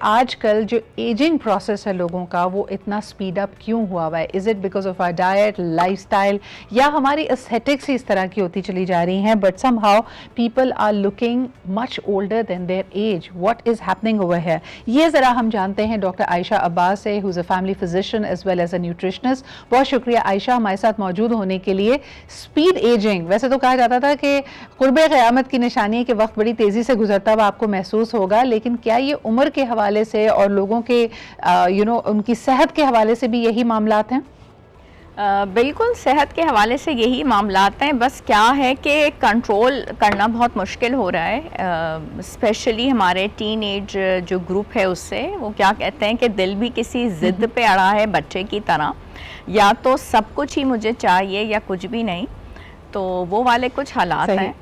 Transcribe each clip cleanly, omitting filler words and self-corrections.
आजकल जो ageing process है लोगों का वो इतना स्पीड अप क्यों हुआ हुआ है? Is it because of our diet, lifestyle, या हमारी एस्थेटिक्स ही इस तरह की होती चली जा रही हैं, but somehow people are looking much older than their age? What is happening over here? ये ज़रा हम जानते हैं डॉक्टर आयशा अब्बास से, who is a family physician as well as a nutritionist. बहुत शुक्रिया आयशा हमारे साथ मौजूद होने के लिए। स्पीड एजिंग, वैसे तो कहा जाता था कि कुर्बे क़यामत की निशानी है कि वक्त बड़ी तेज़ी से गुजरता हुआ आपको महसूस होगा, लेकिन क्या ये उम्र के हवाले से और लोगों के उनकी सेहत के हवाले से भी यही मामलात हैं? बिल्कुल, सेहत के हवाले से यही मामलात हैं। बस क्या है कि कंट्रोल करना बहुत मुश्किल हो रहा है, स्पेशली हमारे टीन एज जो ग्रुप है उससे। वो क्या कहते हैं कि दिल भी किसी ज़िद पे अड़ा है बच्चे की तरह, या तो सब कुछ ही मुझे चाहिए या कुछ भी नहीं। तो वो वाले कुछ हालात हैं।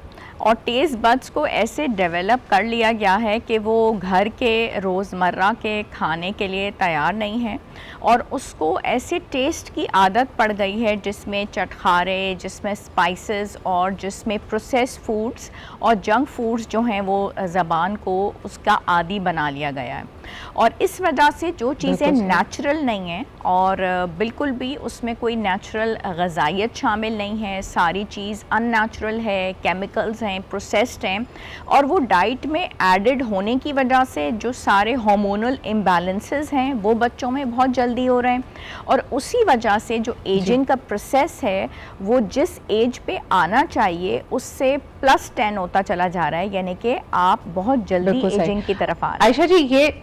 और टेस्ट बड्स को ऐसे डेवलप कर लिया गया है कि वो घर के रोज़मर्रा के खाने के लिए तैयार नहीं है, और उसको ऐसे टेस्ट की आदत पड़ गई है जिसमें चटखारे, जिसमें स्पाइसेस और जिसमें प्रोसेस्ड फूड्स और जंक फूड्स जो हैं वो ज़बान को उसका आदी बना लिया गया है। और इस वजह से जो चीज़ें नेचुरल नहीं हैं और बिल्कुल भी उसमें कोई नेचुरल ग़िज़ाइयत शामिल नहीं है, सारी चीज़ अननेचुरल है, केमिकल्स हैं, प्रोसेस्ड हैं, और वो डाइट में एडेड होने की वजह से जो सारे हार्मोनल इम्बैलेंसेस हैं वो बच्चों में बहुत जल्दी हो रहे हैं। और उसी वजह से जो एजिंग का प्रोसेस है वो जिस एज पे आना चाहिए उससे +10 होता चला जा रहा है, यानी कि आप बहुत जल्दी एजिंग की तरफ आ रहे हैं। आयशा जी, ये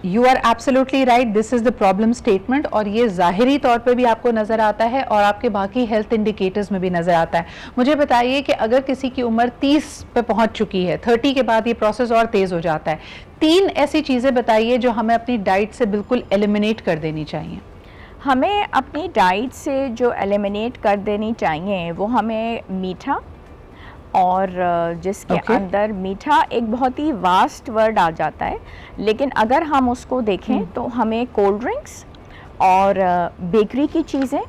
you are absolutely right, this is the problem statement, और ये ज़ाहिरी तौर पे भी आपको नज़र आता है और आपके बाकी हेल्थ इंडिकेटर्स में भी नज़र आता है। मुझे बताइए कि अगर किसी की उम्र 30 पे पहुंच चुकी है, 30 के बाद ये प्रोसेस और तेज़ हो जाता है, 3 ऐसी चीज़ें बताइए जो हमें अपनी डाइट से बिल्कुल एलिमिनेट कर देनी चाहिए। हमें अपनी डाइट से जो एलिमिनेट कर देनी चाहिए वो हमें मीठा, और जिसके अंदर मीठा एक बहुत ही वास्ट वर्ड आ जाता है, लेकिन अगर हम उसको देखें तो हमें कोल्ड ड्रिंक्स और बेकरी की चीज़ें,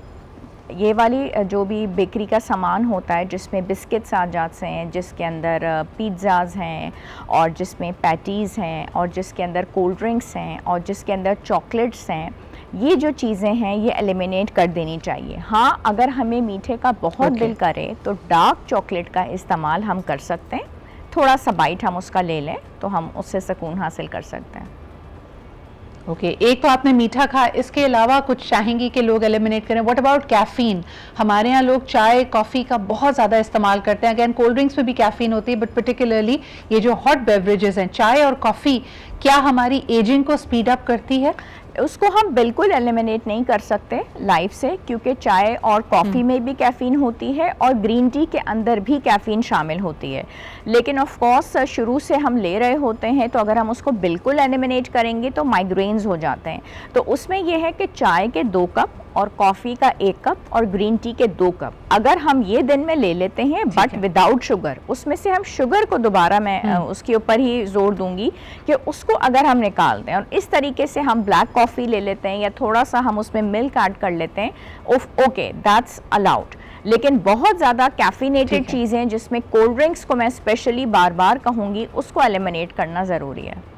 ये वाली जो भी बेकरी का सामान होता है जिसमें बिस्किट्स आ जाते हैं, जिसके अंदर पिज़्ज़ाज़ हैं और जिसमें पैटीज़ हैं और जिसके अंदर कोल्ड ड्रिंक्स हैं और जिसके अंदर चॉकलेट्स हैं, ये जो चीज़ें हैं ये एलिमिनेट कर देनी चाहिए। हाँ, अगर हमें मीठे का बहुत दिल करे तो डार्क चॉकलेट का इस्तेमाल हम कर सकते हैं, थोड़ा सा बाइट हम उसका ले लें तो हम उससे सुकून हासिल कर सकते हैं। ओके, एक तो आपने मीठा कहा, इसके अलावा कुछ चाहेंगी कि लोग एलिमिनेट करें? What about caffeine? हमारे यहाँ लोग चाय कॉफ़ी का बहुत ज़्यादा इस्तेमाल करते हैं। अगेन कोल्ड ड्रिंक्स में भी कैफ़ीन होती है, बट पर्टिकुलरली ये जो हॉट बेवरेजेस हैं, चाय और कॉफ़ी, क्या हमारी एजिंग को स्पीड अप करती है? उसको हम बिल्कुल एलिमिनेट नहीं कर सकते लाइफ से, क्योंकि चाय और कॉफ़ी में भी कैफ़ीन होती है और ग्रीन टी के अंदर भी कैफ़ीन शामिल होती है। लेकिन ऑफ कोर्स शुरू से हम ले रहे होते हैं, तो अगर हम उसको बिल्कुल एलिमिनेट करेंगे तो माइग्रेन्स हो जाते हैं। तो उसमें यह है कि चाय के 2 कप और कॉफ़ी का 1 कप और ग्रीन टी के 2 कप अगर हम ये दिन में ले लेते हैं, बट विदाउट शुगर, उसमें से हम शुगर को दोबारा मैं उसके ऊपर ही जोर दूंगी कि उसको अगर हम निकाल दें और इस तरीके से हम ब्लैक कॉफ़ी ले लेते हैं या थोड़ा सा हम उसमें मिल्क ऐड कर लेते हैं, ओके, दैट्स अलाउड। लेकिन बहुत ज़्यादा कैफिनेटेड चीज़ें जिसमें कोल्ड ड्रिंक्स को मैं स्पेशली बार बार कहूँगी, उसको एलिमिनेट करना ज़रूरी है।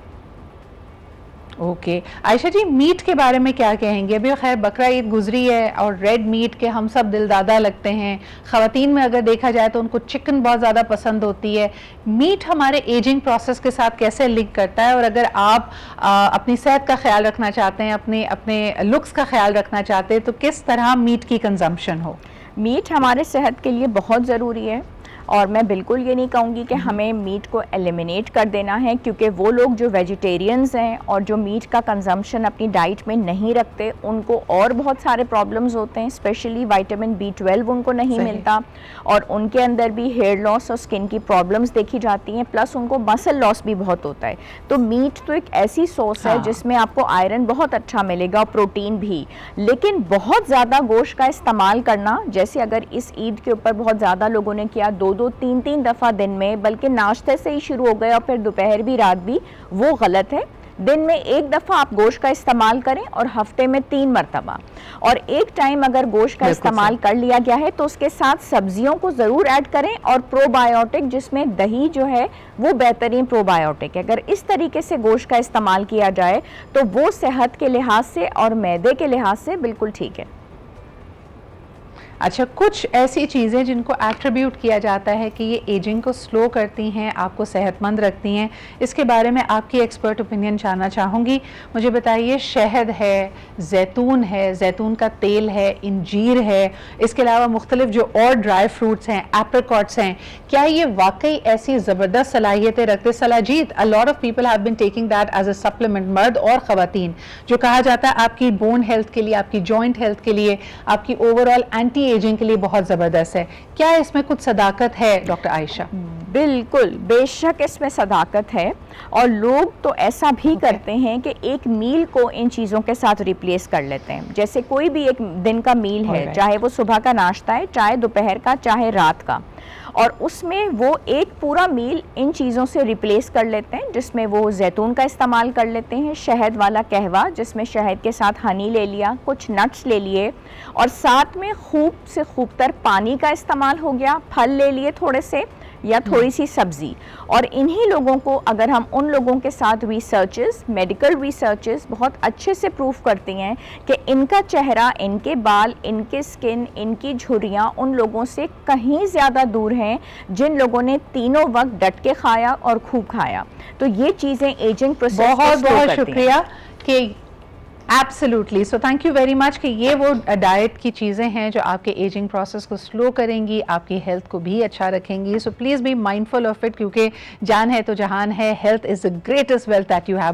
ओके आयशा जी, मीट के बारे में क्या कहेंगे? अभी खैर बकरा ईद गुजरी है और रेड मीट के हम सब दिलदादा लगते हैं। ख़वातीन में अगर देखा जाए तो उनको चिकन बहुत ज़्यादा पसंद होती है। मीट हमारे एजिंग प्रोसेस के साथ कैसे लिंक करता है? और अगर आप अपनी सेहत का ख्याल रखना चाहते हैं, अपने अपने लुक्स का ख्याल रखना चाहते हैं, तो किस तरह मीट की कंजम्पशन हो? मीट हमारे सेहत के लिए बहुत ज़रूरी है, और मैं बिल्कुल ये नहीं कहूँगी कि हमें मीट को एलिमिनेट कर देना है, क्योंकि वो लोग जो वेजिटेरियंस हैं और जो मीट का कंजम्पशन अपनी डाइट में नहीं रखते, उनको और बहुत सारे प्रॉब्लम्स होते हैं, स्पेशली विटामिन B12 उनको नहीं मिलता, और उनके अंदर भी हेयर लॉस और स्किन की प्रॉब्लम्स देखी जाती हैं, प्लस उनको मसल लॉस भी बहुत होता है। तो मीट तो एक ऐसी सोर्स है जिसमें आपको आयरन बहुत अच्छा मिलेगा और प्रोटीन भी, लेकिन बहुत ज़्यादा गोश्त का इस्तेमाल करना, जैसे अगर इस ईद के ऊपर बहुत ज़्यादा लोगों ने किया, 2-3 दफ़ा दिन में, बल्कि नाश्ते से ही शुरू हो गया और फिर दोपहर भी रात भी, वो गलत है। दिन में एक दफ़ा आप गोश्त का इस्तेमाल करें और हफ्ते में 3 मरतबा। और एक टाइम अगर गोश्त का इस्तेमाल कर लिया गया है तो उसके साथ सब्जियों को ज़रूर ऐड करें, और प्रोबायोटिक जिसमें दही जो है वो बेहतरीन प्रोबायोटिक है। अगर इस तरीके से गोश्त का इस्तेमाल किया जाए तो वो सेहत के लिहाज से और मैदे के लिहाज से बिल्कुल ठीक है। अच्छा, कुछ ऐसी चीज़ें जिनको एट्रीब्यूट किया जाता है कि ये एजिंग को स्लो करती हैं, आपको सेहतमंद रखती हैं, इसके बारे में आपकी एक्सपर्ट ओपिनियन जानना चाहूँगी। मुझे बताइए, शहद है, जैतून का तेल है, इंजीर है, इसके अलावा मुख्तलिफ जो और ड्राई फ्रूट्स हैं, एप्रिकॉट्स हैं, क्या ये वाकई ऐसी ज़बरदस्त सलाहियतें रखते? Shilajit, a lot of people have been taking that as a supplement, मर्द और ख़वातीन, जो कहा जाता है आपकी बोन हेल्थ के लिए, आपकी जॉइंट हेल्थ के लिए, आपकी ओवरऑल एंटी एजिंग के लिए बहुत ज़बरदस्त है। क्या इसमें कुछ सदाकत है डॉक्टर आयशा? बिल्कुल, बेशक इसमें सदाकत है, और लोग तो ऐसा भी करते हैं कि एक मील को इन चीज़ों के साथ रिप्लेस कर लेते हैं। जैसे कोई भी एक दिन का मील है, चाहे वो सुबह का नाश्ता है, चाहे दोपहर का, चाहे रात का, और उसमें वो एक पूरा मील इन चीज़ों से रिप्लेस कर लेते हैं, जिसमें वो जैतून का इस्तेमाल कर लेते हैं, शहद वाला कहवा जिसमें शहद के साथ हनी ले लिया, कुछ नट्स ले लिए, और साथ में खूब से खूब तर पानी का इस्तेमाल हो गया, फल ले लिए थोड़े से या थोड़ी सी सब्ज़ी। और इन्हीं लोगों को अगर हम उन लोगों के साथ रिसर्चेस, मेडिकल रिसर्चेस बहुत अच्छे से प्रूफ करती हैं कि इनका चेहरा, इनके बाल, इनके स्किन, इनकी झुर्रियाँ उन लोगों से कहीं ज़्यादा दूर हैं जिन लोगों ने तीनों वक्त डट के खाया और खूब खाया। तो ये चीज़ें एजिंग प्रोसेस बहुत बहुत शुक्रिया कि absolutely, so thank you very much कि ये वो डाइट की चीज़ें हैं जो आपके एजिंग प्रोसेस को स्लो करेंगी, आपकी हेल्थ को भी अच्छा रखेंगी। So please be mindful of it, क्योंकि जान है तो जहान है। Health is the greatest wealth that you have.